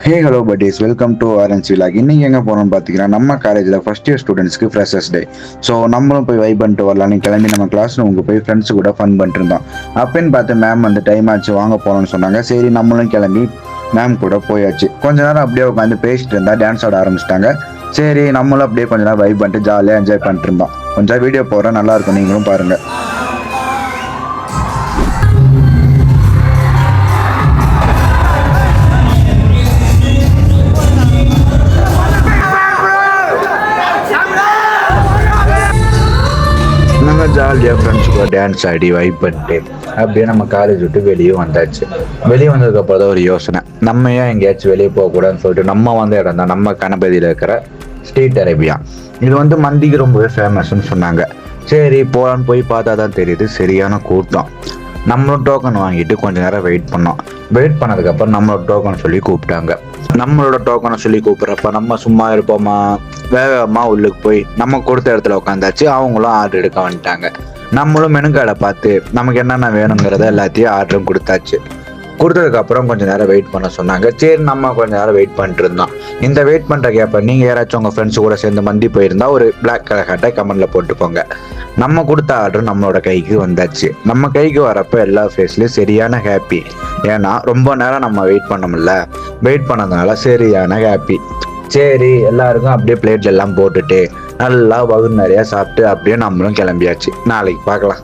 Hey hello buddies, welcome to RNC vlog. இன்னைக்கு எங்கே போகிறோம்னு பார்த்தீங்கன்னா நம்ம காலேஜில் ஃபர்ஸ்ட் இயர் ஸ்டூடெண்ட்ஸ்க்கு ஃப்ரெஷர்ஸ் டே. ஸோ நம்மளும் போய் வைப் பண்ணிட்டு வரலான்னு கிளம்பி நம்ம கிளாஸ் ரூமுக்கு போய் ஃப்ரெண்ட்ஸ் கூட ஃபன் பண்ணிட்டு இருந்தோம். அப்பன்னு பார்த்து மேம் வந்து டைம் ஆச்சு வாங்க போகணும்னு சொன்னாங்க. சரி நம்மளும் கிளம்பி மேம் கூட போயாச்சு. கொஞ்ச நேரம் அப்படியே உட்காந்து பேசிட்டு இருந்தா டான்ஸ் ஆட ஆரம்பிச்சிட்டாங்க. சரி நம்மளும் அப்படியே கொஞ்ச நேரம் வைப் பண்ணிட்டு ஜாலியாக என்ஜாய் பண்ணிட்டு இருந்தோம். கொஞ்சம் வீடியோ போடுறேன், நல்லா இருக்கும், நீங்களும் பாருங்கள். நாங்கள் ஜாலியாக ஃப்ரெண்ட்ஸ் கூட டான்ஸ் ஆடி வைப் பண்ணிட்டு அப்படியே நம்ம காலேஜ் விட்டு வெளியே வந்தாச்சு. வெளியே வந்ததுக்கப்புறம் தான் ஒரு யோசனை, நம்ம ஏன் எங்கேயாச்சும் வெளியே போகக்கூடாதுன்னு சொல்லிட்டு நம்ம வந்த இடம் தான் நம்ம கணபதியில் இருக்கிற ஸ்ட்ரீட் அரேபியா. இது வந்து மந்திக்கு ரொம்பவே ஃபேமஸ்ன்னு சொன்னாங்க. சரி போகலான்னு போய் பார்த்தா தான் தெரியுது சரியான கூட்டம். நம்மளும் டோக்கன் வாங்கிட்டு கொஞ்ச நேரம் வெயிட் பண்ணோம். வெயிட் பண்ணதுக்கப்புறம் நம்மளோட டோக்கன் சொல்லி கூப்பிட்டாங்க. நம்மளோட டோக்கனை சொல்லி கூப்பிட்றப்ப நம்ம சும்மா இருப்போமா, வேகமாக உள்ளுக்கு போய் நம்ம கொடுத்த இடத்துல உட்காந்தாச்சு. அவங்களும் ஆர்டர் எடுக்க வந்துட்டாங்க. நம்மளும் மெனு கார்டை பார்த்து நமக்கு என்னென்ன வேணுங்கிறத எல்லாத்தையும் ஆர்டரும் கொடுத்தாச்சு. கொடுத்ததுக்கப்புறம் கொஞ்சம் நேரம் வெயிட் பண்ண சொன்னாங்க. சரி நம்ம கொஞ்சம் நேரம் வெயிட் பண்ணிட்டு இருந்தோம். இந்த வெயிட் பண்ணுற கேப்ப நீங்கள் யாராச்சும் உங்கள் ஃப்ரெண்ட்ஸ் கூட சேர்ந்து மந்தி போயிருந்தா ஒரு பிளாக் கலர் ஹேட்டை கமெண்டில் போட்டுக்கோங்க. நம்ம கொடுத்த ஆர்டர் நம்மளோட கைக்கு வந்தாச்சு. நம்ம கைக்கு வரப்போ எல்லா ஃபேஸ்லேயும் சரியான ஹாப்பி. ஏன்னா ரொம்ப நேரம் நம்ம வெயிட் பண்ணோம்ல, வெயிட் பண்ணதுனால சரியான ஹாப்பி. சரி எல்லாருக்கும் அப்படியே பிளேட்ல எல்லாம் போட்டுட்டு நல்லா வகுறு நிறையா சாப்பிட்டு அப்படியே நம்மளும் கிளம்பியாச்சு. நாளைக்கு பார்க்கலாம்.